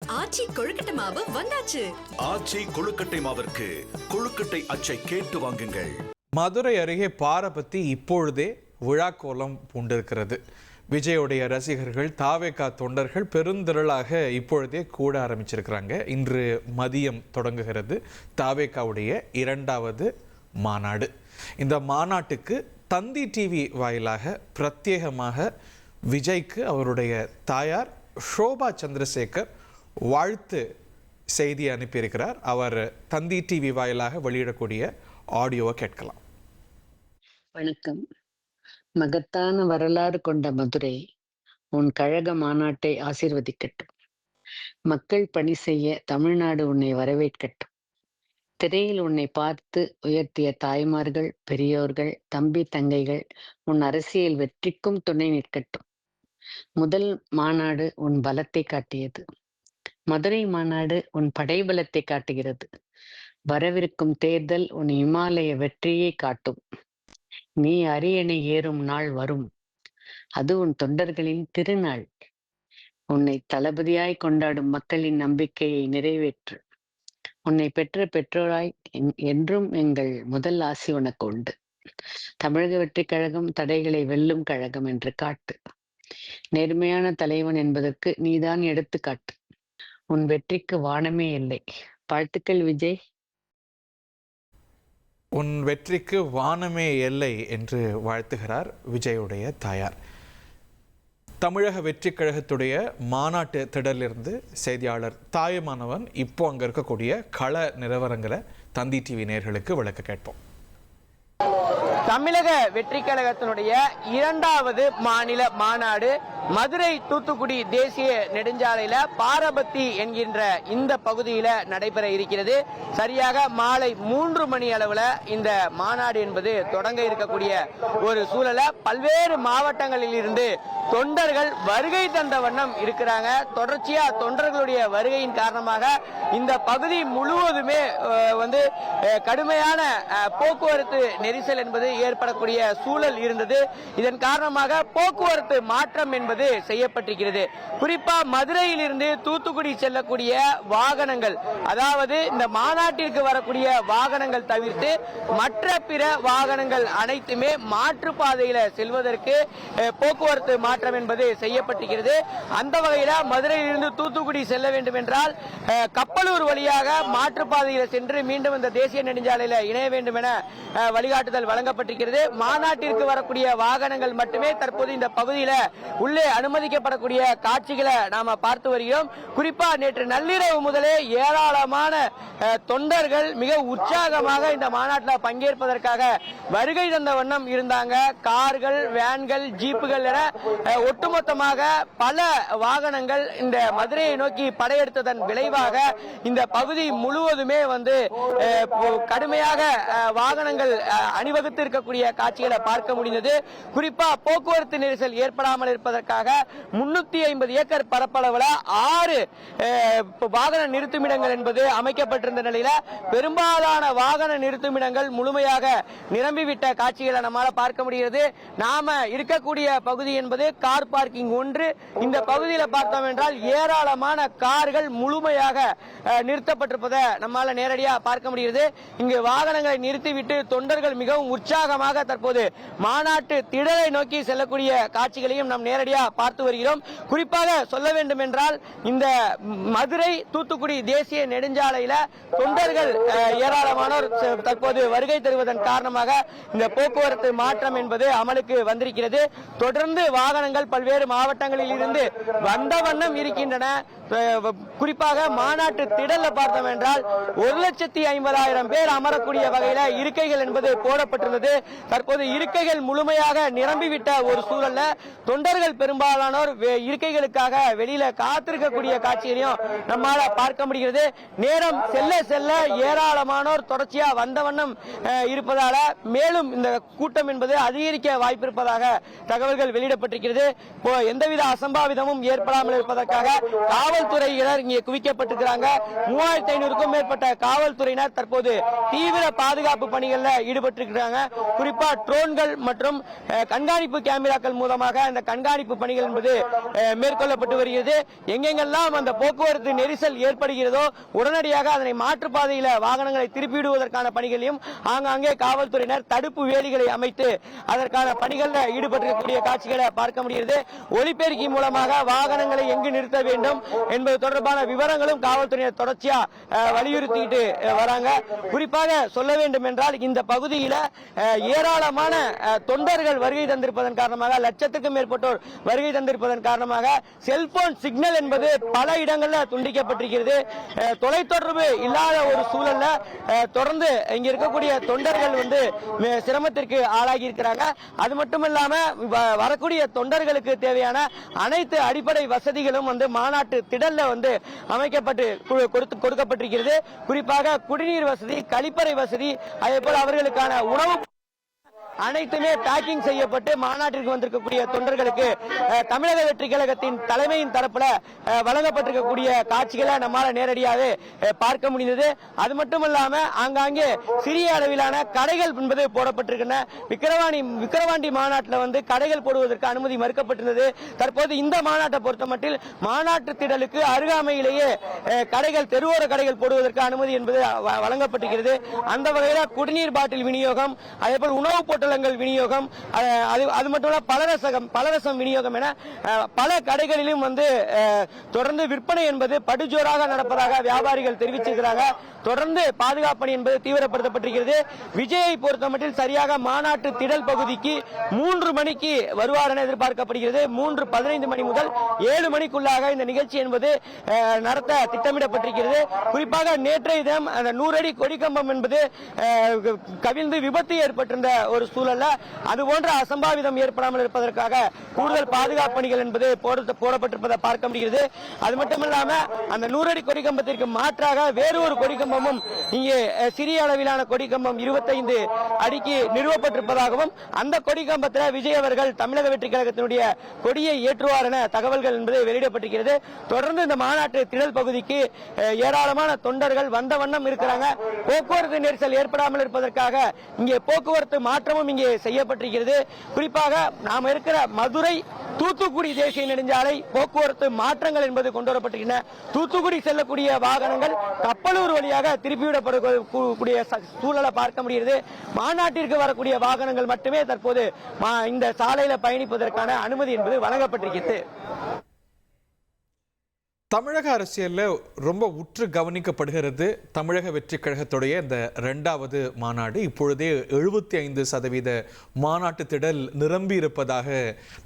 ஆச்சி கொழுக்கட்டை மாவு வந்தாச்சு. ஆச்சி கொழுக்கட்டை மாவிற்கு கொழுக்கட்டை அச்சை கேட்டு வாங்குங்கள். மதுரை அருகே பாரபத்தி இப்பொழுதே விழாக்கோலம் பூண்டிருக்கிறது. விஜயோடைய ரசிகர்கள், தாவேகா தொண்டர்கள் பெருந்திரளாக இப்பொழுதே கூட ஆரம்பிச்சிருக்கிறாங்க. இன்று மதியம் தொடங்குகிறது தாவேகாவுடைய 2வது மாநாடு. இந்த மாநாட்டுக்கு தந்தி டிவி வாயிலாக பிரத்யேகமாக விஜய்க்கு அவருடைய தாயார் ஷோபா சந்திரசேகர் வாழ்த்து செய்தி அனுப்பியிருக்கிறார். அவர் தந்தி டிவி வாயிலாக வெளியிடக்கூடிய ஆடியோவை கேட்கலாம். வணக்கம். மகத்தான வரலாறு கொண்ட மதுரை உன் கழக மாநாட்டை ஆசீர்வதிக்கட்டும். மக்கள் பணி செய்ய தமிழ்நாடு உன்னை வரவேற்கட்டும். திரையில் உன்னை பார்த்து உயர்த்திய தாய்மார்கள், பெரியோர்கள், தம்பி தங்கைகள் உன் அரசியல் வெற்றிக்கும் துணை நிற்கட்டும். முதல் மாநாடு உன் பலத்தை காட்டியது. மதுரை மாநாடு உன் படைபலத்தை காட்டுகிறது. வரவிருக்கும் தேர்தல் உன் இமாலய வெற்றியை காட்டும். நீ அரியணை ஏறும் நாள் வரும். அது உன் தொண்டர்களின் திருநாள். உன்னை தளபதியாய் கொண்டாடும் மக்களின் நம்பிக்கையை நிறைவேற்று. உன்னை பெற்ற பெற்றோராய் என்றும் எங்கள் முதல் ஆசி உனக்கு உண்டு. தமிழக வெற்றி கழகம் தடைகளை வெல்லும் கழகம் என்று காட்டு. நேர்மையான தலைவன் என்பதற்கு நீதான் எடுத்துக்காட்டு. உன் வெற்றிக்கு வானமே இல்லை. வாழ்த்துக்கள் விஜய். உன் வெற்றிக்கு வானமே எல்லை என்று வாழ்த்துகிறார் விஜயுடைய தாயார். தமிழக வெற்றி கழகத்துடைய மாநாட்டு திடலிருந்து செய்தியாளர் தாயுமானவன் இப்போ அங்கே இருக்கக்கூடிய கள நிலவரங்களை தந்தி டிவி நேயர்களுக்கு விளக்க கேட்போம். தமிழக வெற்றி கழகத்தினுடைய 2வது மாநில மாநாடு மதுரை தூத்துக்குடி தேசிய நெடுஞ்சாலையில பாரபத்தி என்கின்ற இந்த பகுதியில நடைபெற இருக்கிறது. சரியாக மாலை 3 மணி அளவுல இந்த மாநாடு என்பது தொடங்க இருக்கக்கூடிய ஒரு சூழல பல்வேறு மாவட்டங்களில் இருந்து தொண்டர்கள் வருகை தந்த வண்ணம் இருக்கிறாங்க. தொடர்ச்சியா தொண்டர்களுடைய வருகையின் காரணமாக இந்த பகுதி முழுவதுமே கடுமையான போக்குவரத்து நெரிசல் என்பது ஏற்படக்கூடிய சூழல் இருந்தது. இதன் காரணமாக போக்குவரத்து மாற்றம் என்பது செய்யப்பட்டிருக்கிறது. குறிப்பா மதுரையில் இருந்து தூத்துக்குடி செல்லக்கூடிய வாகனங்கள், அதாவது இந்த மாநாட்டிற்கு வரக்கூடிய வாகனங்கள் தவிர்த்து மற்ற பிற வாகனங்கள் அனைத்துமே மாற்றுப்பாதையில செல்வதற்கு போக்குவரத்து மாற்றம் என்பது செய்யப்பட்டிருக்கிறது. அந்த வகையில மதுரையில் இருந்து தூத்துக்குடி செல்ல வேண்டும் என்றால் கப்பலூர் வழியாக மாற்றுப்பாதையில சென்று மீண்டும் இந்த தேசிய நெடுஞ்சாலையில இணைய வேண்டும் என வழிகாட்டுதல் வழங்கப்பட்டிருக்கிறது. மாநாட்டிற்கு வரக்கூடிய வாகனங்கள் மட்டுமே தற்போது இந்த பகுதியில உள்ளே அனுமதிக்கப்படக்கூடிய காட்சிகளை நாம பார்த்து வருகிறோம். குறிப்பா நேற்று நள்ளிரவு முதலே ஏராளமான தொண்டர்கள் மிக உற்சாகமாக இந்த மாநாட்டில் பங்கேற்பதற்காக வருகை தந்த வண்ணம் இருந்தாங்க. கார்கள், வேன்கள், ஜீப்புகள் என ஒட்டுமொத்தமாக பல வாகனங்கள் இந்த மதுரையை நோக்கி படையெடுத்ததன் விளைவாக இந்த பகுதி முழுவதுமே கடுமையாக வாகனங்கள் அணிவகுத்து இருக்கக்கூடிய காட்சிகளை பார்க்க முடிந்தது. குறிப்பா போக்குவரத்து நெரிசல் ஏற்படாமல் இருப்பதற்காக 350 ஏக்கர் பரப்பளவுல 6 வாகன நிறுத்துமிடங்கள் என்பது அமைக்கப்பட்டிருந்த நிலையில பெரும்பாலான வாகன நிறுத்துமிடங்கள் முழுமையாக நிரம்பிவிட்ட காட்சிகளை நம்மால பார்க்க முடிகிறது. நாம இருக்கக்கூடிய பகுதி என்பது கார் பார்க்கிங் 1. இந்த பகுதியில் பார்த்தோம் என்றால் ஏராளமான கார்கள் முழுமையாக நிறுத்தப்பட்டிருப்பதை நம்மால நேரடியாக பார்க்க முடிகிறது. இங்கு வாகனங்களை நிறுத்திவிட்டு தொண்டர்கள் மிகவும் உற்சாகமாக தற்போது மாநாட்டு திடலை நோக்கி செல்லக்கூடிய காட்சிகளையும் நாம் நேரடியாக பார்த்து வருகிறோம். குறிப்பாக சொல்ல வேண்டும் என்றால் இந்த மதுரை தூத்துக்குடி தேசிய நெடுஞ்சாலையில தொண்டர்கள் ஏராளமானோர் தற்போது வருகை தருவதன் காரணமாக இந்த போக்குவரத்து மாற்றம் என்பது அமலுக்கு வந்திருக்கிறது. தொடர்ந்து வாகனங்கள் பல்வேறு மாவட்டங்களில் இருந்து வந்த வண்ணம் இருக்கின்றன. குறிப்பாக மாநாட்டு திடல்ல பார்த்தோம் என்றால் 1,50,000 பேர் அமரக்கூடிய வகையில இருக்கைகள் என்பது போடப்பட்டுள்ளது. தற்போது இருக்கைகள் முழுமையாக நிரம்பிவிட்ட ஒரு சூழல்ல தொண்டர்கள் பெரும்பாலானோர் இருக்கைகளுக்காக வெளியில காத்திருக்கக்கூடிய காட்சிகளையும் நம்மால பார்க்க முடிகிறது. நேரம் செல்ல செல்ல ஏராளமானோர் தொடர்ச்சியா வந்த வண்ணம் இருப்பதால மேலும் இந்த கூட்டம் என்பது அதிகரிக்க வாய்ப்பு இருப்பதாக தகவல்கள் வெளியிடப்பட்டிருக்கிறது. எந்தவித அசம்பாவிதமும் ஏற்படாமல் இருப்பதற்காக காவல்துறையினர் இங்கே குவிக்கப்பட்டிருக்கிறாங்க. 3500க்கும் மேற்பட்ட காவல்துறையினர் தற்போது தீவிர பாதுகாப்பு பணிகளில் ஈடுபட்டிருக்கிறாங்க. குறிப்பா ட்ரோன்கள் மற்றும் கண்காணிப்பு கேமராக்கள் மூலமாக இந்த கண்காணிப்பு பணிகள் என்பது மேற்கொள்ளப்பட்டு வருகிறது. எங்கெங்கெல்லாம் அந்த போக்குவரத்து நெரிசல் ஏற்படுகிறதோ உடனடியாக அதனை மாற்றுப்பாதையில வாகனங்களை திருப்பிவிடுவதற்கான பணிகளையும் ஆங்காங்கே காவல்துறையினர் தடுப்பு வேலிகளை அமைத்து அதற்கான பணிகளில் ஈடுபட்டிருக்கக்கூடிய காட்சிகளை பார்க்க முடிகிறது. ஒலிபெருக்கி மூலமாக வாகனங்களை எங்கு நிறுத்த வேண்டும் என்பது தொடர்பான விவரங்களும் காவல்துறையினர் தொடர்ச்சியா வலியுறுத்திட்டு வராங்க. குறிப்பாக சொல்ல வேண்டும் என்றால் இந்த பகுதியில ஏராளமான தொண்டர்கள் வருகை தந்திருப்பதன் காரணமாக, லட்சத்துக்கும் மேற்பட்டோர் வருகை தந்திருப்பதன் காரணமாக செல்போன் சிக்னல் என்பது பல இடங்களில் துண்டிக்கப்பட்டிருக்கிறது. தொலைத்தொடர்பு இல்லாத ஒரு சூழல்ல தொடர்ந்து இங்க இருக்கக்கூடிய தொண்டர்கள் வந்து சிரமத்திற்கு ஆளாகி இருக்கிறாங்க. அது மட்டுமில்லாம வரக்கூடிய தொண்டர்களுக்கு தேவையான அனைத்து அடிப்படை வசதிகளும் வந்து மாநாட்டு திடல்ல வந்து அமைக்கப்பட்டு கொடுக்கப்பட்டிருக்கிறது. குறிப்பாக குடிநீர் வசதி, கழிப்பறை வசதி, அதே போல அவர்களுக்கான உணவு அனைத்துமே பேக்கிங் செய்யப்பட்டு மாநாட்டிற்கு வந்திருக்கக்கூடிய தொண்டர்களுக்கு தமிழக வெற்றி கழகத்தின் தலைமையின் தரப்புல வழங்கப்பட்டிருக்கக்கூடிய காட்சிகளை நம்மால நேரடியாக பார்க்க முடிந்தது. அது மட்டுமல்லாம ஆங்காங்கே சிறிய அளவிலான கடைகள் என்பது போடப்பட்டிருக்கின்றன. விக்கிரவாண்டி மாநாட்டில் வந்து கடைகள் போடுவதற்கு அனுமதி மறுக்கப்பட்டிருந்தது. தற்போது இந்த மாநாட்டை பொறுத்தமட்டில் மாநாட்டு திடலுக்கு அருகாமையிலேயே கடைகள், தெருவோர கடைகள் போடுவதற்கு அனுமதி என்பது வழங்கப்பட்டிருக்கிறது. அந்த வகையில் குடிநீர் பாட்டில் விநியோகம், அதே போல் உணவுப் பொருட்கள் விநியோகம், அது மட்டுமல்ல பலரசம் விநியோகம் என பல கடைகளிலும் வந்து தொடர்ந்து விற்பனை என்பது படுஜோராக நடப்பதாக வியாபாரிகள் தெரிவிச்சிருக்கிறாங்க. தொடர்ந்து பாதுகாப்பு பணி என்பது தீவிரப்படுத்தப்பட்டிருக்கிறது. விஜயை பொறுத்தமட்டில் சரியாக மாநாட்டு திடல் பகுதிக்கு 3 மணிக்கு வருவார் என எதிர்பார்க்கப்படுகிறது. 3:15 மணி முதல் 7 மணிக்குள்ளாக இந்த நிகழ்ச்சி என்பது நடத்த திட்டமிடப்பட்டிருக்கிறது. குறிப்பாக நேற்றைய தினம் அந்த 100 அடி கொடிக்கம்பம் என்பது கவிழ்ந்து விபத்து ஏற்பட்டிருந்த ஒரு சூழல்ல அது போன்ற அசம்பாவிதம் ஏற்படாமல் இருப்பதற்காக கூடுதல் பாதுகாப்பு பணிகள் என்பது போடப்பட்டிருப்பதை பார்க்க முடிகிறது. அது மட்டுமல்லாம அந்த 100 அடி கொடிக்கம்பத்திற்கு மாற்றாக வேறு ஒரு கொடிக்கம்பமும் இங்கே சிறிய அளவிலான கொடிக்கம்பம் 25 அடிக்கு நிறுவப்பட்டிருப்பதாகவும் அந்த கொடிக்கம்பத்தில் விஜய் அவர்கள் தமிழக வெற்றி கழகத்தினுடைய கொடியை ஏற்றுவார் என தகவல்கள் என்பது வெளியிடப்பட்டிருக்கிறது. தொடர்ந்து இந்த மாநாட்டு திடல் பகுதிக்கு ஏராளமான தொண்டர்கள் வந்த வண்ணம் இருக்கிறாங்க. போக்குவரத்து நெரிசல் ஏற்படாமல் இருப்பதற்காக இங்கே போக்குவரத்து மாற்றமும் இங்கே செய்யப்பட்டிருக்கிறது. குறிப்பாக நாம் இருக்கிற மதுரை தூத்துக்குடி தேசிய நெடுஞ்சாலை போக்குவரத்து மாற்றங்கள் என்பது கொண்டு வரப்பட்டிருக்கின்றன. தூத்துக்குடி செல்லக்கூடிய வாகனங்கள் கப்பலூர் வழியாக திருப்பிவிடப்படக்கூடிய சூழலை பார்க்க முடிகிறது. மாநாட்டிற்கு வரக்கூடிய வாகனங்கள் மட்டுமே தற்போது இந்த சாலையில பயணிப்பதற்கான அனுமதி என்பது வழங்கப்பட்டிருக்கிறது. தமிழக அரசியலில் ரொம்ப உற்று கவனிக்கப்படுகிறது தமிழக வெற்றி கழகத்துடைய இந்த 2வது மாநாடு. இப்பொழுதே 75% மாநாட்டு திடல் நிரம்பி இருப்பதாக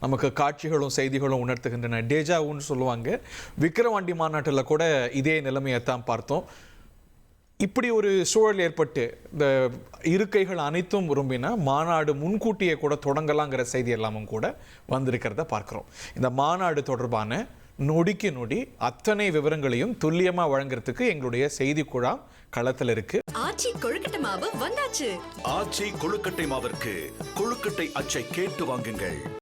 நமக்கு காட்சிகளும் செய்திகளும் உணர்த்துகின்றன. டேஜாவுன்னு சொல்லுவாங்க. விக்கிரவாண்டி மாநாட்டில் கூட இதே நிலைமையைத்தான் பார்த்தோம். இப்படி ஒரு சூழல் ஏற்பட்டு இந்த இருக்கைகள் அனைத்தும் விரும்பினா மாநாடு முன்கூட்டியே கூட தொடங்கலாங்கிற செய்தி எல்லாமும் கூட வந்திருக்கிறத பார்க்கிறோம். இந்த மாநாடு தொடர்பான நொடிக்கு நொடி அத்தனை விவரங்களையும் துல்லியமா வழங்குறதுக்கு எங்களுடைய செய்தி குழாம் களத்தில் இருக்கு. ஆச்சி கொழுக்கட்டை மாவு வந்தாச்சு. ஆச்சி கொழுக்கட்டை மாவிற்கு கொழுக்கட்டை அச்சை கேட்டு வாங்குங்கள்.